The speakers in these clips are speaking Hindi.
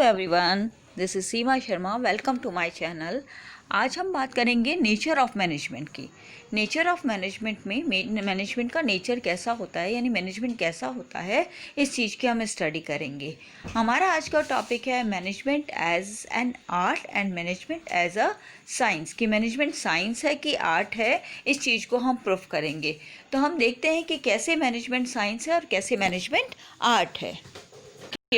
Everyone, this is Seema Sharma. Welcome to my channel. आज हम बात करेंगे नेचर ऑफ मैनेजमेंट की। नेचर ऑफ मैनेजमेंट में मैनेजमेंट का नेचर कैसा होता है, यानी मैनेजमेंट कैसा होता है, इस चीज़ की हम स्टडी करेंगे। हमारा आज का टॉपिक है management as an art and management as a science. कि मैनेजमेंट साइंस है कि आर्ट है, इस चीज़ को हम प्रूफ करेंगे। तो हम देखते हैं कि कैसे मैनेजमेंट साइंस है और कैसे मैनेजमेंट आर्ट है।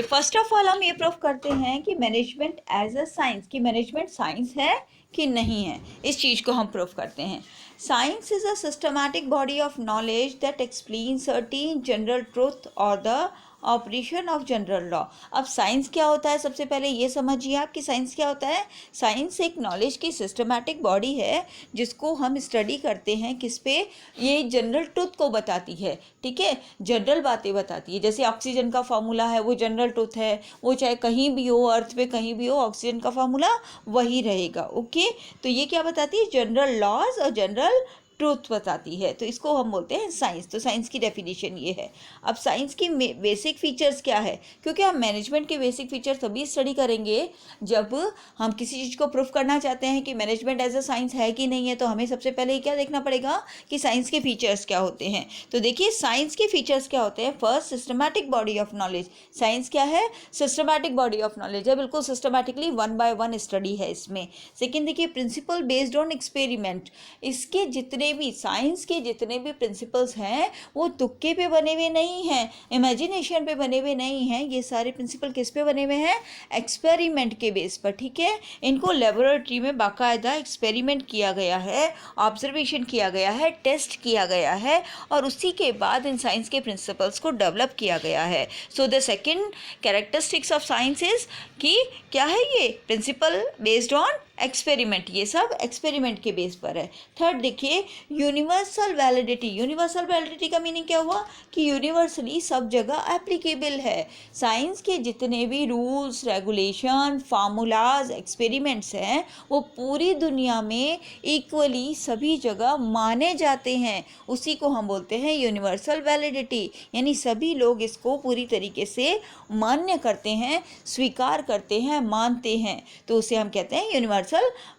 फर्स्ट ऑफ ऑल हम ये प्रूफ करते हैं कि मैनेजमेंट एज अ साइंस, कि मैनेजमेंट साइंस है कि नहीं है, इस चीज़ को हम प्रूफ करते हैं। Science is a systematic body of knowledge that explain certain general truth और the operation of general law. अब साइंस क्या होता है, सबसे पहले ये समझिए आप कि साइंस क्या होता है। साइंस एक नॉलेज की सिस्टमैटिक बॉडी है जिसको हम स्टडी करते हैं, किस पे, ये जनरल ट्रूथ को बताती है। ठीक है, जनरल बातें बताती है। जैसे ऑक्सीजन का फार्मूला है, वो जनरल ट्रूथ है, वो चाहे कहीं भी हो, अर्थ पे कहीं भी हो, ऑक्सीजन का फार्मूला वही रहेगा। ओके, तो ये क्या बताती है, जनरल लॉज और जनरल ट्रूथ बताती है। तो इसको हम बोलते हैं साइंस। तो साइंस की डेफिनेशन ये है। अब साइंस की बेसिक फीचर्स क्या है, क्योंकि हम मैनेजमेंट के बेसिक फीचर तभी स्टडी करेंगे जब हम किसी चीज़ को प्रूफ करना चाहते हैं कि मैनेजमेंट एज अ साइंस है कि नहीं है। तो हमें सबसे पहले क्या देखना पड़ेगा कि साइंस के फीचर्स क्या होते हैं। तो देखिए साइंस के फीचर्स क्या होते हैं। First, systematic body of knowledge. Science क्या है, सिस्टमैटिक बॉडी ऑफ नॉलेज है, बिल्कुल systematically one by one study है इसमें। सेकेंड देखिए, प्रिंसिपल बेस्ड ऑन एक्सपेरिमेंट। इसके जितने भी साइंस के जितने भी प्रिंसिपल्स हैं वो तुक्के पे बने हुए नहीं हैं, इमेजिनेशन पे बने हुए नहीं हैं। ये सारे प्रिंसिपल किस पे बने हुए हैं, एक्सपेरिमेंट के बेस पर। ठीक है, इनको लेबोरेटरी में बाकायदा एक्सपेरिमेंट किया गया है, ऑब्जर्वेशन किया गया है, टेस्ट किया गया है, और उसी के बाद इन साइंस के प्रिंसिपल्स को डेवलप किया गया है। So the second characteristics of science is कि क्या है, ये प्रिंसिपल बेस्ड ऑन एक्सपेरिमेंट, ये सब एक्सपेरिमेंट के बेस पर है। थर्ड देखिए, यूनिवर्सल वैलिडिटी। यूनिवर्सल वैलिडिटी का मीनिंग क्या हुआ कि यूनिवर्सली सब जगह एप्लीकेबल है। साइंस के जितने भी रूल्स, रेगुलेशन, फार्मूलाज, एक्सपेरिमेंट्स हैं वो पूरी दुनिया में इक्वली सभी जगह माने जाते हैं। उसी को हम बोलते हैं यूनिवर्सल वैलिडिटी, यानी सभी लोग इसको पूरी तरीके से मान्य करते हैं, स्वीकार करते हैं, मानते हैं। तो उसे हम कहते हैं यूनिवर्सल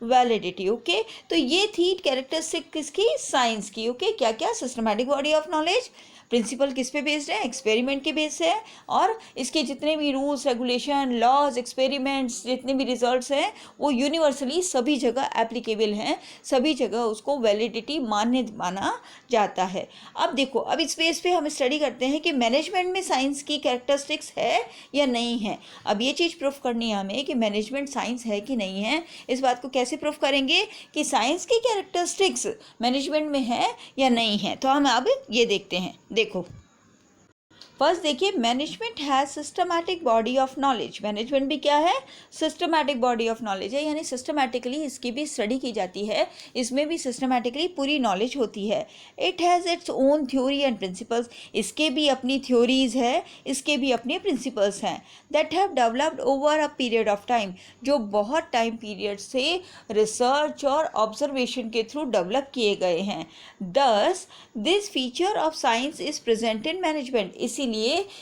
वैलिडिटी। ओके, तो ये थी कैरेक्टरिस्टिक किसकी, साइंस की। ओके, क्या क्या, systematic body of knowledge, principle किस पे बेस्ड है, एक्सपेरिमेंट के बेस है, और इसके जितने भी रूल्स, रेगुलेशन, लॉज, एक्सपेरिमेंट्स, जितने भी रिजल्ट्स हैं वो यूनिवर्सली सभी जगह एप्लीकेबल हैं, सभी जगह उसको वैलिडिटी माना जाता है। अब देखो, अब इस बेस पे हम स्टडी करते हैं कि मैनेजमेंट में साइंस की कैरेक्टरिस्टिक्स है या नहीं है। अब ये चीज़ प्रूफ करनी है हमें कि मैनेजमेंट साइंस है कि नहीं है। इस बात को कैसे प्रूफ करेंगे कि साइंस की कैरेक्टरिस्टिक्स मैनेजमेंट में है या नहीं है। तो हम अब ये देखते हैं। देखो, फर्स्ट देखिए, management has systematic body of knowledge. Management भी क्या है, सिस्टमैटिक बॉडी ऑफ नॉलेज है, यानी सिस्टमैटिकली इसकी भी स्टडी की जाती है, इसमें भी सिस्टमैटिकली पूरी नॉलेज होती है। It has its own theory and principles. इसके भी अपनी थ्योरीज है, इसके भी अपने प्रिंसिपल्स हैं। That have developed over a period of time, जो बहुत टाइम पीरियड से रिसर्च और ऑब्जर्वेशन के थ्रू डेवलप किए गए हैं। दस this feature of science is present in management. इसीलिए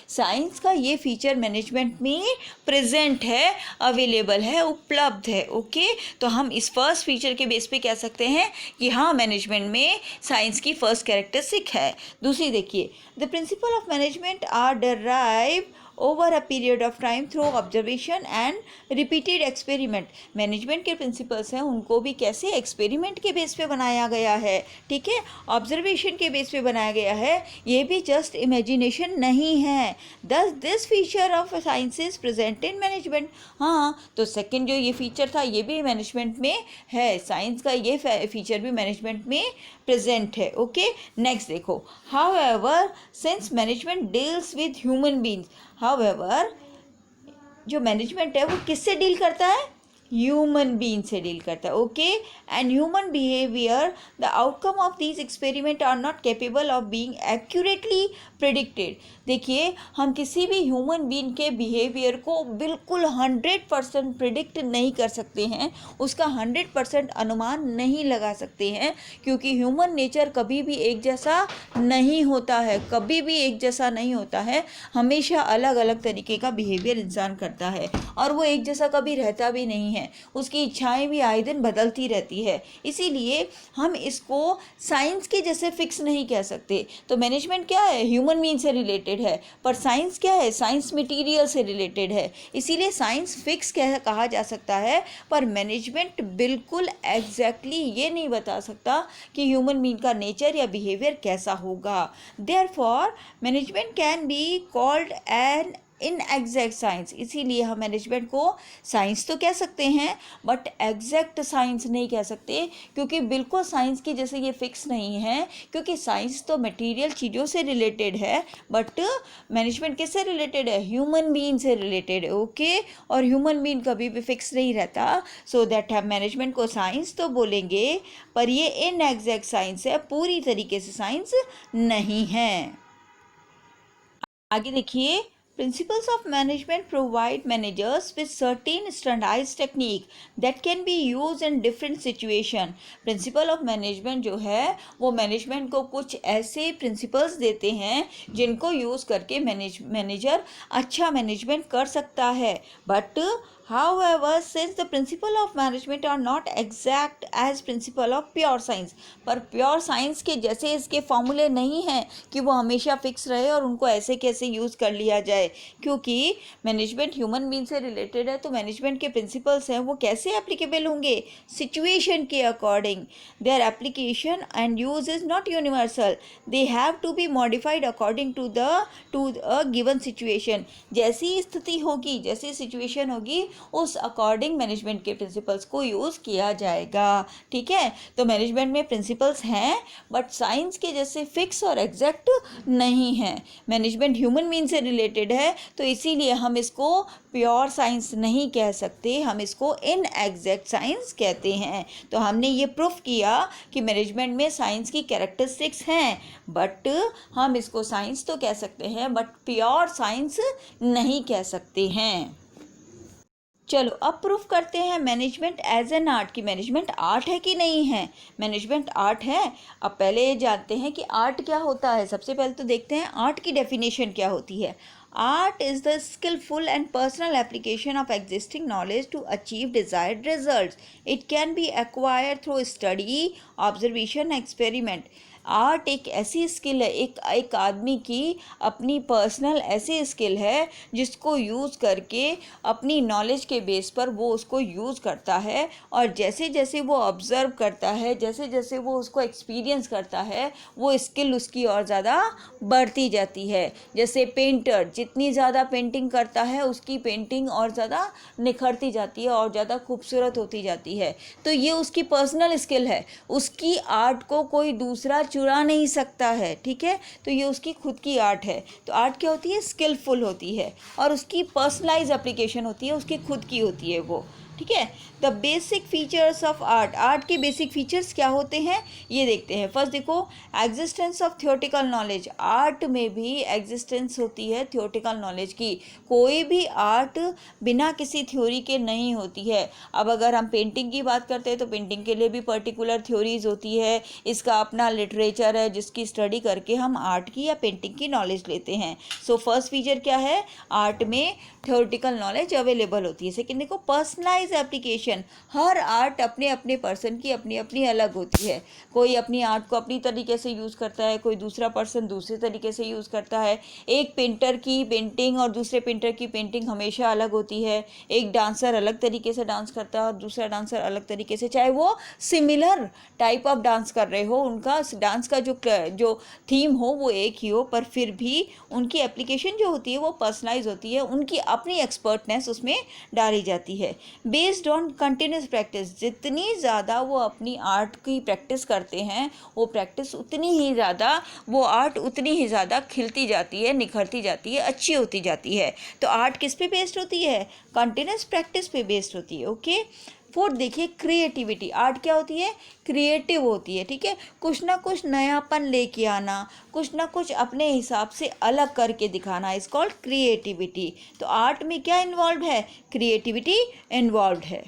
साइंस का ये फीचर मैनेजमेंट में प्रेजेंट है, अवेलेबल है, उपलब्ध है। ओके, तो हम इस फर्स्ट फीचर के बेस पे कह सकते हैं कि हाँ, मैनेजमेंट में साइंस की फर्स्ट कैरेक्टरिस्टिक है। दूसरी देखिए, the principle of management are derived over a period of time through observation and repeated experiment. Management के प्रिंसिपल्स हैं उनको भी कैसे, एक्सपेरिमेंट के बेस पे बनाया गया है। ठीक है, ऑब्जर्वेशन के बेस पे बनाया गया है, ये भी जस्ट इमेजिनेशन नहीं है। दस this feature of science is present in management. हाँ, तो सेकेंड जो ये फीचर था ये भी मैनेजमेंट में है, साइंस का ये फीचर भी मैनेजमेंट में प्रेजेंट है। ओके, नेक्स्ट देखो, however since management deals with human beings. However जो मैनेजमेंट है वो किससे डील करता है, ह्यूमन बीइंग से डील करता है. Okay, and human behaviour, the outcome of these experiment are not capable of being accurately predicted. देखिए, हम किसी भी ह्यूमन बीइंग के बिहेवियर को बिल्कुल 100% प्रिडिक्ट नहीं कर सकते हैं, उसका 100% अनुमान नहीं लगा सकते हैं, क्योंकि ह्यूमन नेचर कभी भी एक जैसा नहीं होता है, कभी भी एक जैसा नहीं होता है. हमेशा अलग अलग तरीके का बिहेवियर इंसान करता है, और वो एक जैसा कभी रहता भी नहीं है. उसकी इच्छाएं भी आए दिन बदलती रहती है. इसीलिए हम इसको साइंस के जैसे फिक्स नहीं कह सकते. तो मैनेजमेंट क्या है? ह्यूमन बीइंग से रिलेटेड है. पर साइंस क्या है? साइंस मटेरियल से रिलेटेड है. इसीलिए साइंस फिक्स कहा जा सकता है, पर मैनेजमेंट बिल्कुल एग्जैक्टली ये नहीं बता सकता कि ह्यूमन बीइंग का नेचर या बिहेवियर कैसा होगा. Therefore management can be called an in exact science. इसीलिए हम मैनेजमेंट को साइंस तो कह सकते हैं, बट एग्जैक्ट साइंस नहीं कह सकते, क्योंकि बिल्कुल साइंस की जैसे ये फिक्स नहीं है. क्योंकि साइंस तो मटेरियल चीज़ों से रिलेटेड है, बट मैनेजमेंट किससे रिलेटेड है? ह्यूमन बीइंग से रिलेटेड है. ओके, और ह्यूमन बीइंग कभी भी फिक्स नहीं रहता. सो दैट हम मैनेजमेंट को साइंस तो बोलेंगे, पर ये इन एग्जैक्ट साइंस है, पूरी तरीके से साइंस नहीं है. आगे देखिए, principles of management provide managers with certain standardized technique that can be used in different situation. Principle of management जो है वो मैनेजमेंट को कुछ ऐसे प्रिंसिपल्स देते हैं जिनको यूज़ करके मैनेजर अच्छा मैनेजमेंट कर सकता है. But however, since the principle of management are not exact as principle of pure science, पर प्योर साइंस के जैसे इसके फॉर्मूले नहीं हैं कि वो हमेशा फिक्स रहे और उनको ऐसे कैसे यूज़ कर लिया जाए. क्योंकि मैनेजमेंट ह्यूमन बीइंग से रिलेटेड है, तो मैनेजमेंट के प्रिंसिपल्स हैं वो कैसे एप्लीकेबल होंगे? सिचुएशन के according. Their application and use is not universal, they have to be modified according to a given situation. जैसी स्थिति होगी, जैसी सिचुएशन होगी, उस अकॉर्डिंग मैनेजमेंट के प्रिंसिपल्स को यूज़ किया जाएगा. ठीक है, तो मैनेजमेंट में प्रिंसिपल्स हैं, बट साइंस के जैसे फिक्स और एग्जैक्ट नहीं है. मैनेजमेंट ह्यूमन बीइंग से रिलेटेड है, तो इसीलिए हम इसको प्योर साइंस नहीं कह सकते, हम इसको इन एग्जैक्ट साइंस कहते हैं. तो हमने ये प्रूफ किया कि मैनेजमेंट में साइंस की कैरेक्टरिस्टिक्स हैं, बट हम इसको साइंस तो कह सकते हैं, बट प्योर साइंस नहीं कह सकते हैं. चलो अब प्रूफ करते हैं मैनेजमेंट एज एन आर्ट, की मैनेजमेंट आर्ट है कि नहीं है. मैनेजमेंट आर्ट है. अब पहले ये जानते हैं कि आर्ट क्या होता है. सबसे पहले तो देखते हैं आर्ट की डेफिनेशन क्या होती है. Art is the skillful and personal application of existing knowledge to achieve desired results. It can be acquired through study, observation, experiment. Art एक ऐसी स्किल है, एक आदमी की अपनी पर्सनल ऐसी स्किल है जिसको यूज़ करके अपनी नॉलेज के बेस पर वो उसको यूज़ करता है, और जैसे जैसे वो ऑब्ज़र्व करता है, जैसे जैसे वो उसको एक्सपीरियंस करता है, वो स्किल उसकी और ज़्यादा बढ़ती जाती है. जैसे पेंटर जितनी ज़्यादा पेंटिंग करता है, उसकी पेंटिंग और ज़्यादा निखरती जाती है और ज़्यादा खूबसूरत होती जाती है. तो ये उसकी पर्सनल स्किल है, उसकी आर्ट को कोई दूसरा चुरा नहीं सकता है. ठीक है, तो ये उसकी खुद की आर्ट है. तो आर्ट क्या होती है? स्किलफुल होती है, और उसकी पर्सनलाइज एप्लीकेशन होती है, उसकी खुद की होती है वो. ठीक है, the basic features of art. Art के बेसिक फीचर्स क्या होते हैं ये देखते हैं. फर्स्ट देखो, existence of theoretical knowledge. Art में भी एग्जिस्टेंस होती है थियोरेटिकल नॉलेज की. कोई भी आर्ट बिना किसी थ्योरी के नहीं होती है. अब अगर हम पेंटिंग की बात करते हैं तो पेंटिंग के लिए भी पर्टिकुलर थ्योरीज होती है, इसका अपना लिटरेचर है जिसकी स्टडी करके हम आर्ट की या पेंटिंग की नॉलेज लेते हैं. सो फर्स्ट फीचर क्या है? आर्ट में थियोरेटिकल नॉलेज अवेलेबल होती है. सेकेंड देखो, पर्सनलाइज एप्लीकेशन. हर आर्ट अपने अपने पर्सन की अपनी अपनी अलग होती है. कोई अपनी आर्ट को अपनी तरीके से यूज़ करता है, कोई दूसरा पर्सन दूसरे तरीके से यूज़ करता है. एक पेंटर की पेंटिंग और दूसरे पेंटर की पेंटिंग हमेशा अलग होती है. एक डांसर अलग तरीके से डांस करता है और दूसरा डांसर अलग तरीके से, चाहे वो सिमिलर टाइप ऑफ डांस कर रहे हो, उनका डांस का जो थीम हो वो एक ही हो, पर फिर भी उनकी एप्लीकेशन जो होती है वो पर्सनलाइज होती है, उनकी अपनी एक्सपर्टनेस उसमें डाली जाती है. बेस्ड ऑन कंटिन्यूस प्रैक्टिस, जितनी ज़्यादा वो अपनी आर्ट की प्रैक्टिस करते हैं वो प्रैक्टिस उतनी ही ज़्यादा, वो आर्ट उतनी ही ज़्यादा खिलती जाती है, निखरती जाती है, अच्छी होती जाती है। तो आर्ट किस पे बेस्ड होती है? कंटिन्यूस प्रैक्टिस पे बेस्ड होती है। ओके। फोर्थ देखिए क्रिएटिविटी। आर्ट क्या होती है? क्रिएटिव होती है। ठीक है, कुछ ना कुछ नयापन लेके आना, कुछ ना कुछ अपने हिसाब से अलग करके दिखाना इज कॉल्ड क्रिएटिविटी। तो आर्ट में क्या इन्वॉल्व है? क्रिएटिविटी इन्वॉल्व है।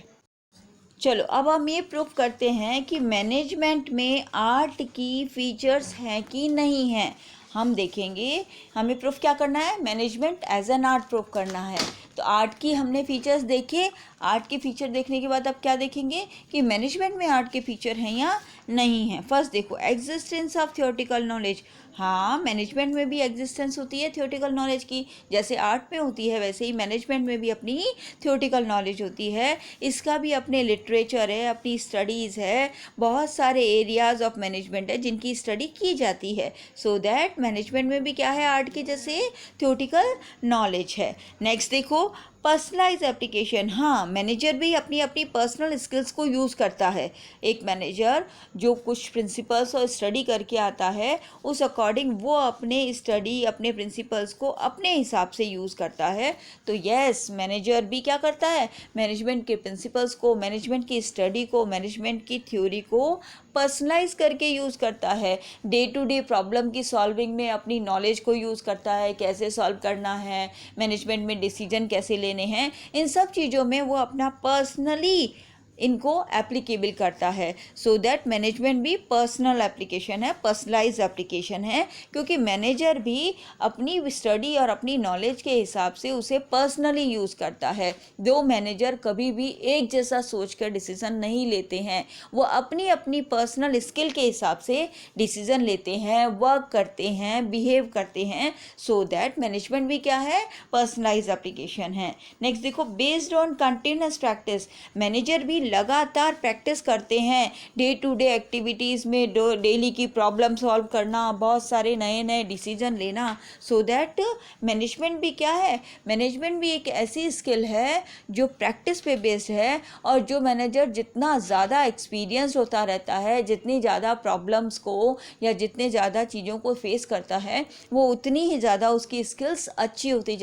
चलो अब हम ये प्रूफ करते हैं कि मैनेजमेंट में आर्ट की फीचर्स हैं कि नहीं हैं। हम देखेंगे, हमें प्रूफ क्या करना है? Management as an art proof करना है। तो आर्ट की हमने फीचर्स देखे, आर्ट के फीचर देखने के बाद अब क्या देखेंगे कि मैनेजमेंट में आर्ट के फीचर हैं या नहीं हैं। फर्स्ट देखो, एग्जिस्टेंस ऑफ थियोरेटिकल नॉलेज। हाँ, मैनेजमेंट में भी एग्जिस्टेंस होती है थियोरेटिकल नॉलेज की, जैसे आर्ट में होती है वैसे ही मैनेजमेंट में भी अपनी थियोरेटिकल नॉलेज होती है। इसका भी अपने लिटरेचर है, अपनी स्टडीज़ है, बहुत सारे एरियाज ऑफ मैनेजमेंट है जिनकी स्टडी की जाती है। सो दैट मैनेजमेंट में भी क्या है? आर्ट की जैसे थियोरेटिकल नॉलेज है। नेक्स्ट देखो, पर्सनलाइज एप्लीकेशन। हाँ, मैनेजर भी अपनी अपनी पर्सनल स्किल्स को यूज़ करता है। एक मैनेजर जो कुछ प्रिंसिपल्स और स्टडी करके आता है, उस अकॉर्डिंग वो अपने स्टडी, अपने प्रिंसिपल्स को अपने हिसाब से यूज़ करता है। तो यस, मैनेजर भी क्या करता है? मैनेजमेंट के प्रिंसिपल्स को, मैनेजमेंट की स्टडी को, मैनेजमेंट की थ्योरी को पर्सनलाइज करके यूज़ करता है। डे टू डे प्रॉब्लम की सॉल्विंग में अपनी नॉलेज को यूज़ करता है, कैसे सॉल्व करना है, मैनेजमेंट में डिसीजन कैसे लेने हैं, इन सब चीज़ों में वो अपना पर्सनली इनको एप्लीकेबल करता है। सो दैट मैनेजमेंट भी पर्सनल एप्लीकेशन है, पर्सनलाइज एप्लीकेशन है, क्योंकि मैनेजर भी अपनी स्टडी और अपनी नॉलेज के हिसाब से उसे पर्सनली यूज़ करता है। दो मैनेजर कभी भी एक जैसा सोच कर डिसीज़न नहीं लेते हैं, वो अपनी अपनी पर्सनल स्किल के हिसाब से डिसीज़न लेते हैं, वर्क करते हैं, बिहेव करते हैं। सो दैट मैनेजमेंट भी क्या है? पर्सनलाइज एप्लीकेशन है। नेक्स्ट देखो, based on continuous practice. Manager भी लगातार प्रैक्टिस करते हैं डे टू डे एक्टिविटीज़ में, डेली की प्रॉब्लम सॉल्व करना, बहुत सारे नए नए डिसीजन लेना। सो दैट मैनेजमेंट भी क्या है? मैनेजमेंट भी एक ऐसी स्किल है जो प्रैक्टिस पे बेस्ड है, और जो मैनेजर जितना ज़्यादा एक्सपीरियंस होता रहता है, जितनी ज़्यादा प्रॉब्लम्स को या जितने ज़्यादा चीज़ों को फेस करता है, वो उतनी ही ज़्यादा उसकी स्किल्स अच्छी होती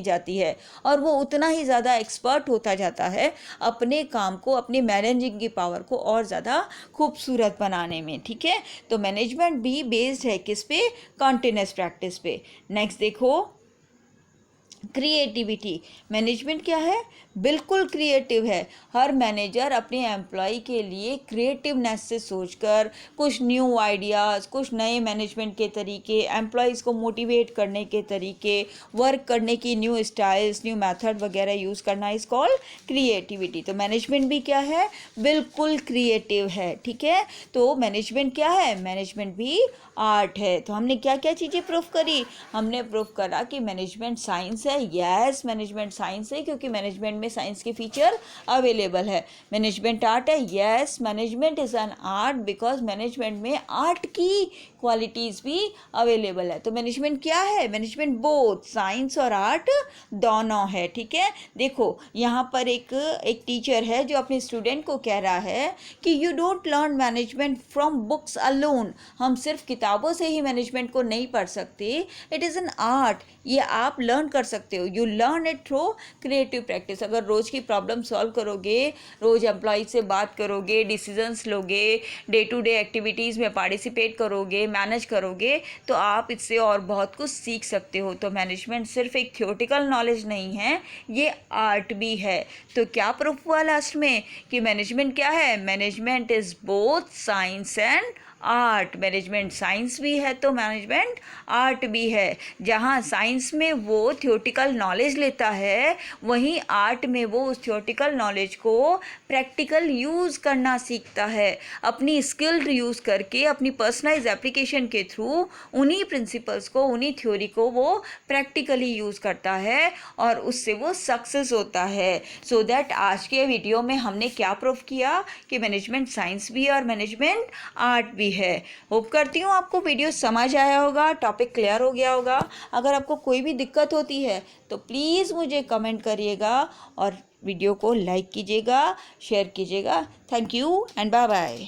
जाती है, और वो उतना ही ज़्यादा एक्सपर्ट होता जाता है अपने काम को, अपनी मैनेजिंग की पावर को और ज़्यादा खूबसूरत बनाने में। ठीक है, तो मैनेजमेंट भी बेस्ड है किस पे? कंटिन्यूस प्रैक्टिस पे। नेक्स्ट देखो, क्रिएटिविटी। मैनेजमेंट क्या है? बिल्कुल क्रिएटिव है। हर मैनेजर अपने एम्प्लॉय के लिए क्रिएटिवनेस से सोचकर कुछ न्यू आइडियाज़, कुछ नए मैनेजमेंट के तरीके, एम्प्लॉयज़ को मोटिवेट करने के तरीके, वर्क करने की न्यू स्टाइल्स, न्यू मेथड वगैरह यूज़ करना इज़ कॉल्ड क्रिएटिविटी। तो मैनेजमेंट भी क्या है? बिल्कुल क्रिएटिव है। ठीक है, तो मैनेजमेंट क्या है? मैनेजमेंट भी आर्ट है। तो हमने क्या क्या चीज़ें प्रूफ करी? हमने प्रूफ करा कि मैनेजमेंट साइंस है। यस, मैनेजमेंट साइंस है क्योंकि मैनेजमेंट में साइंस के फीचर अवेलेबल है। मैनेजमेंट आर्ट है। Yes, management is an art because management में आर्ट की क्वालिटीज़ भी अवेलेबल है। तो मैनेजमेंट क्या है? मैनेजमेंट बोथ साइंस और आर्ट दोनों है। ठीक है, देखो यहाँ पर एक टीचर है जो अपने स्टूडेंट को कह रहा है कि you don't learn management from books alone. हम सिर्फ किताबों से ही मैनेजमेंट को नहीं पढ़ सकते, इट इज़ एन आर्ट। ये आप लर्न कर सकते हो, you learn it through creative practice. अगर रोज़ की प्रॉब्लम सॉल्व करोगे, रोज़ एम्प्लॉय से बात करोगे, डिसीजंस लोगे, डे टू डे एक्टिविटीज़ में पार्टिसिपेट करोगे, मैनेज करोगे, तो आप इससे और बहुत कुछ सीख सकते हो। तो मैनेजमेंट सिर्फ एक थियोरेटिकल नॉलेज नहीं है, ये आर्ट भी है। तो क्या प्रूफ हुआ लास्ट में कि मैनेजमेंट क्या है? Management is both science and art. Management science भी है तो मैनेजमेंट आर्ट भी है। जहाँ साइंस में वो थियोरेटिकल नॉलेज लेता है, वहीं आर्ट में वो उस थियोरेटिकल नॉलेज को प्रैक्टिकल यूज़ करना सीखता है। अपनी स्किल यूज़ करके, अपनी पर्सनलाइज एप्लीकेशन के थ्रू उन्हीं प्रिंसिपल्स को, उन्हीं थ्योरी को वो प्रैक्टिकली यूज़ करता है और उससे वो सक्सेस होता है। सो दैट आज के वीडियो में हमने क्या प्रूफ किया कि मैनेजमेंट साइंस भी है और मैनेजमेंट आर्ट भी है। होप करती हूँ आपको वीडियो समझ आया होगा, टॉपिक क्लियर हो गया होगा। अगर आपको कोई भी दिक्कत होती है तो प्लीज़ मुझे कमेंट करिएगा और वीडियो को लाइक कीजिएगा, शेयर कीजिएगा। Thank you and bye bye.